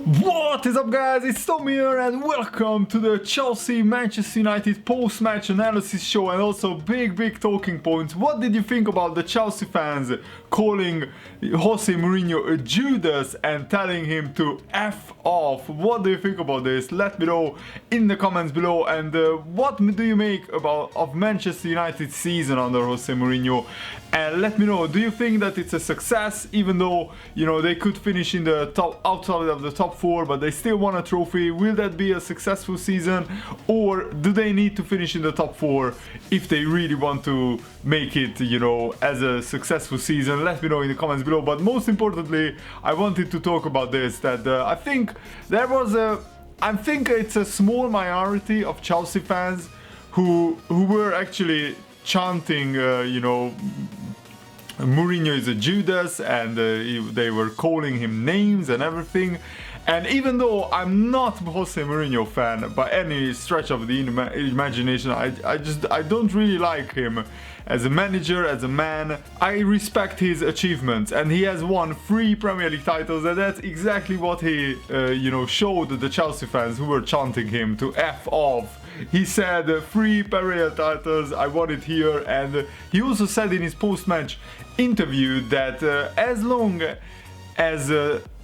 What is up, guys? It's Tom here and welcome to the Chelsea-Manchester United post-match analysis show and also big talking points. What did you think about the Chelsea fans calling Jose Mourinho a Judas and telling him to F off? What do you think about this? Let me know in the comments below. And what do you make of Manchester United's season under Jose Mourinho? And let me know, do you think that it's a success, even though, you know, they could finish in the top, outside of the top 4, but they still won a trophy? Will that be a successful season, or do they need to finish in the top 4 if they really want to make it, you know, as a successful season? Let me know in the comments below. But most importantly, I wanted to talk about this, that I think it's a small minority of Chelsea fans who were actually chanting, you know, Mourinho is a Judas, and they were calling him names and everything. And even though I'm not a Jose Mourinho fan by any stretch of the imagination, I don't really like him as a manager, as a man. I respect his achievements, and he has won 3 Premier League titles, and that's exactly what he, you know, showed the Chelsea fans who were chanting him to F off. He said 3 Premier League titles, I won it here, and he also said in his post-match interview that as long as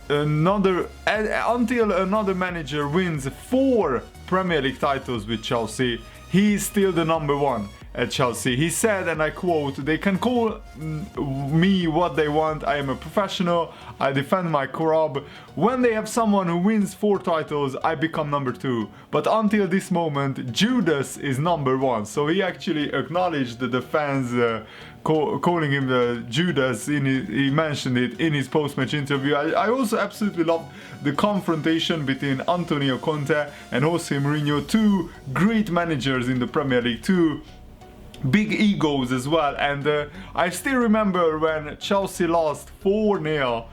until another manager wins 4 Premier League titles with Chelsea, he's still the number 1 at Chelsea. He said, and I quote, "They can call me what they want. I am a professional. I defend my club. When they have someone who wins 4 titles, I become number 2. But until this moment, Judas is number 1." So he actually acknowledged the fans calling him the Judas. He mentioned it in his post-match interview. I also absolutely love the confrontation between Antonio Conte and Jose Mourinho, 2 great managers in the Premier League, 2 big egos as well. And I still remember when Chelsea lost 4-0.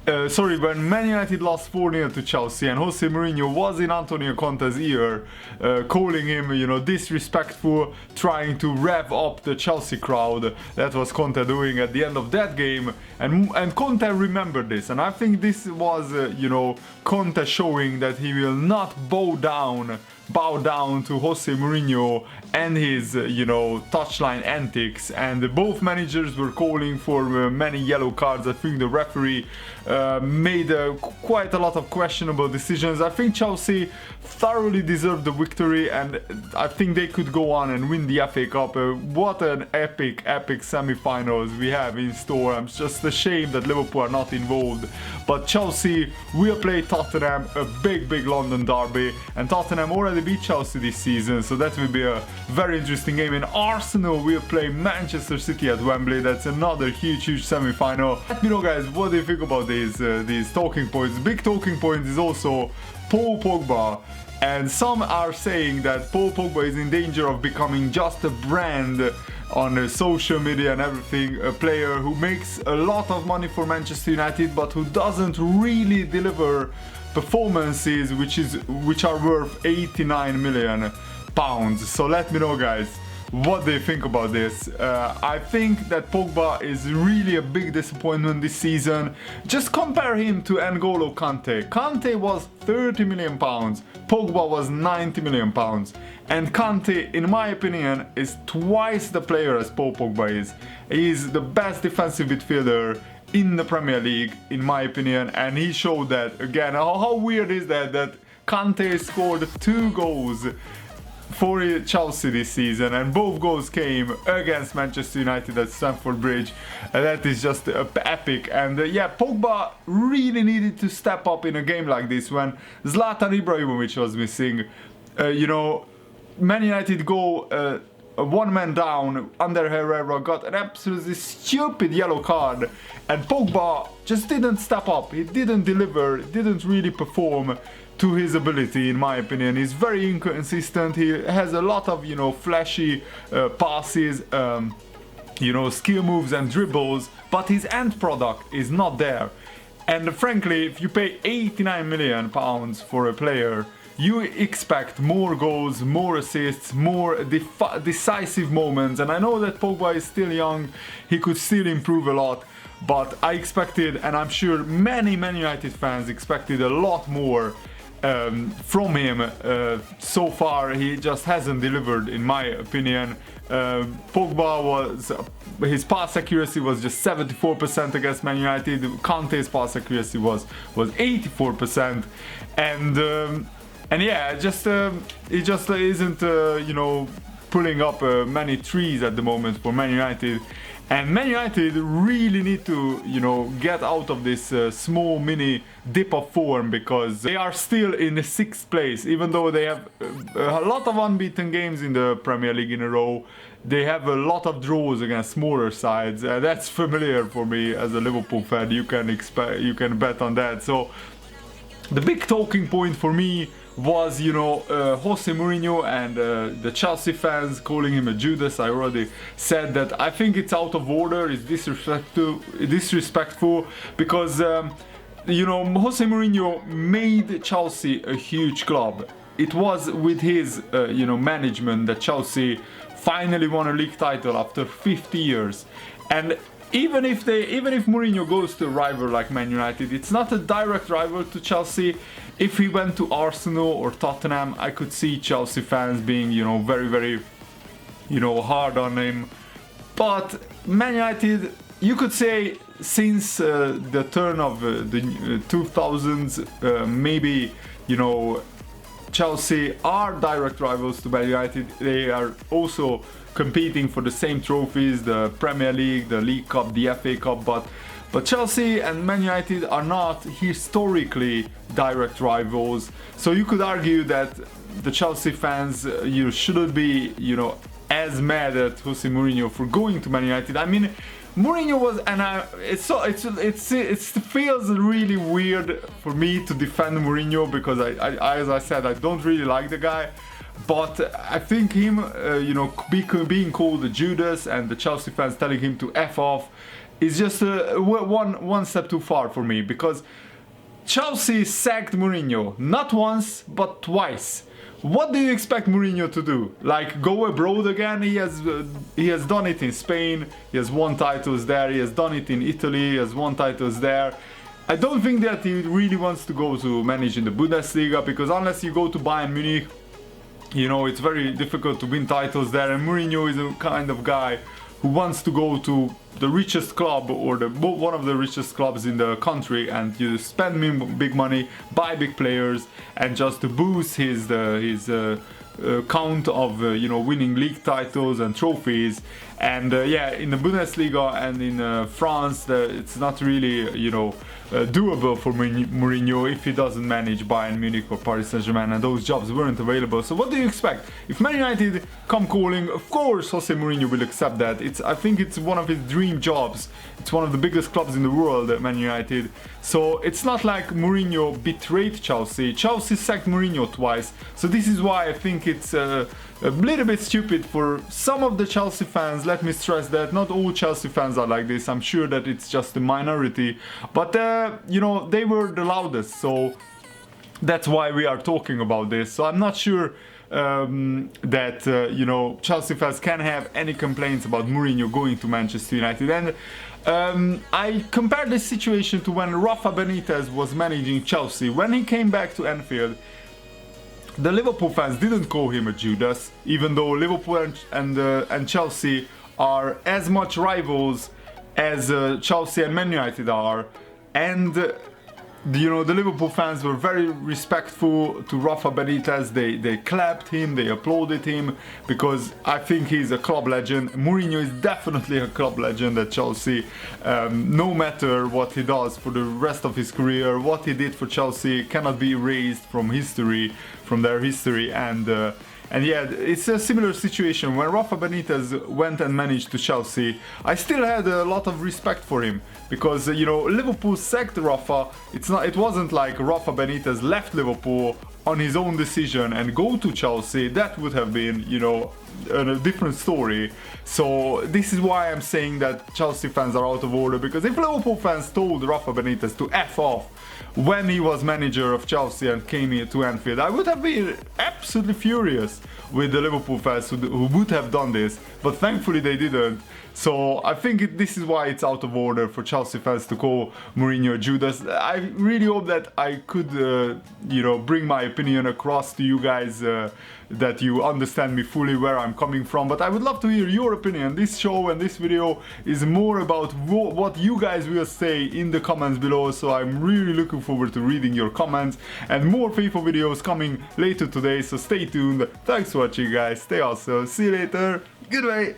When Man United lost 4-0 to Chelsea, and Jose Mourinho was in Antonio Conte's ear, calling him, you know, disrespectful, trying to rev up the Chelsea crowd. That was Conte doing at the end of that game, and Conte remembered this, and I think this was, you know, Conte showing that he will not bow down to Jose Mourinho and his, you know, touchline antics. And both managers were calling for many yellow cards. I think the referee made quite a lot of questionable decisions. I think Chelsea thoroughly deserved the victory, and I think they could go on and win the FA Cup. What an epic semi-finals we have in store. I'm just ashamed that Liverpool are not involved. But Chelsea will play Tottenham, a big London derby, and Tottenham already beat Chelsea this season, so that will be a very interesting game. And Arsenal will play Manchester City at Wembley. That's another huge semi-final. Let me know, guys, what do you think about these talking points? Big talking point is also Paul Pogba, and some are saying that Paul Pogba is in danger of becoming just a brand on social media and everything, a player who makes a lot of money for Manchester United but who doesn't really deliver performances which are worth 89 million pounds. So let me know, guys, what do you think about this? I think that Pogba is really a big disappointment this season. Just compare him to N'Golo Kante. Kante was 30 million pounds, Pogba was 90 million pounds. And Kante, in my opinion, is twice the player as Paul Pogba is. He's the best defensive midfielder in the Premier League, in my opinion, and he showed that again. How weird is that Kante scored 2 goals for Chelsea this season, and both goals came against Manchester United at Stamford Bridge. That is just epic. And yeah, Pogba really needed to step up in a game like this when Zlatan Ibrahimovic was missing. You know, Man United go one man down, Ander Herrera got an absolutely stupid yellow card, and Pogba just didn't step up. He didn't deliver, didn't really perform to his ability, in my opinion. He's very inconsistent. He has a lot of, you know, flashy passes, you know, skill moves and dribbles, but his end product is not there. And frankly, if you pay 89 million pounds for a player, you expect more goals, more assists, more decisive moments. And I know that Pogba is still young, he could still improve a lot, but I expected, and I'm sure many Man United fans expected a lot more from him. So far he just hasn't delivered, in my opinion. Pogba his pass accuracy was just 74% against Man United. Kante's pass accuracy was 84%, and yeah, he just isn't pulling up many trees at the moment for Man United. And Man United really need to, get out of this small mini dip of form, because they are still in the 6th place, even though they have a lot of unbeaten games in the Premier League in a row. They have a lot of draws against smaller sides. That's familiar for me as a Liverpool fan. You can bet on that. So the big talking point for me was, Jose Mourinho and the Chelsea fans calling him a Judas. I already said that I think it's out of order, it's disrespectful, because, Jose Mourinho made Chelsea a huge club. It was with his, management that Chelsea finally won a league title after 50 years. And even if Mourinho goes to a rival like Man United, it's not a direct rival to Chelsea. If he went to Arsenal or Tottenham, I could see Chelsea fans being, very, very, hard on him. But Man United, you could say, since the turn of the 2000s, maybe, Chelsea are direct rivals to Man United. They are also competing for the same trophies, the Premier League, the League Cup, the FA Cup, but Chelsea and Man United are not historically direct rivals. So you could argue that the Chelsea fans, shouldn't be, as mad at Jose Mourinho for going to Man United. I mean, Mourinho was, and it feels really weird for me to defend Mourinho, because as I said, I don't really like the guy. But I think him, being called a Judas and the Chelsea fans telling him to F off is just one step too far for me, because Chelsea sacked Mourinho not once but twice. What do you expect Mourinho to do? Like, go abroad again? He has done it in Spain. He has won titles there. He has done it in Italy. He has won titles there. I don't think that he really wants to go to manage in the Bundesliga, because unless you go to Bayern Munich, it's very difficult to win titles there. And Mourinho is a kind of guy who wants to go to the richest club, or one of the richest clubs in the country, and you spend big money, buy big players, and just to boost his count of winning league titles and trophies. And in the Bundesliga and in France, it's not really doable for Mourinho if he doesn't manage Bayern Munich or Paris Saint-Germain, and those jobs weren't available. So what do you expect? If Man United come calling, of course Jose Mourinho will accept that. I think it's one of his dream jobs. It's one of the biggest clubs in the world, Man United. So it's not like Mourinho betrayed Chelsea. Chelsea sacked Mourinho twice. So this is why I think it's a little bit stupid for some of the Chelsea fans. Let me stress that not all Chelsea fans are like this. I'm sure that it's just a minority. But, they were the loudest. So that's why we are talking about this. So I'm not sure that, Chelsea fans can have any complaints about Mourinho going to Manchester United. And I compare this situation to when Rafa Benitez was managing Chelsea. When he came back to Anfield, the Liverpool fans didn't call him a Judas, even though Liverpool and Chelsea are as much rivals as Chelsea and Man United are. And the Liverpool fans were very respectful to Rafa Benitez. They clapped him, they applauded him, because I think he's a club legend. Mourinho is definitely a club legend at Chelsea. No matter what he does for the rest of his career, what he did for Chelsea cannot be erased from their history. And yeah, it's a similar situation. When Rafa Benitez went and managed to Chelsea, I still had a lot of respect for him, because Liverpool sacked Rafa. It wasn't like Rafa Benitez left Liverpool on his own decision and go to Chelsea. That would have been a different story. So this is why I'm saying that Chelsea fans are out of order, because if Liverpool fans told Rafa Benitez to F off when he was manager of Chelsea and came here to Anfield. I would have been absolutely furious with the Liverpool fans who would have done this, but thankfully they didn't. So I think this is why it's out of order for Chelsea fans to call Mourinho Judas. I really hope that I could, you know, bring my opinion across to you guys, that you understand me fully where I'm coming from. But I would love to hear your opinion. This show and this video is more about what you guys will say in the comments below. So I'm really looking forward to reading your comments, and more FIFA videos coming later today. So stay tuned. Thanks for watching, guys. Stay awesome. See you later. Goodbye.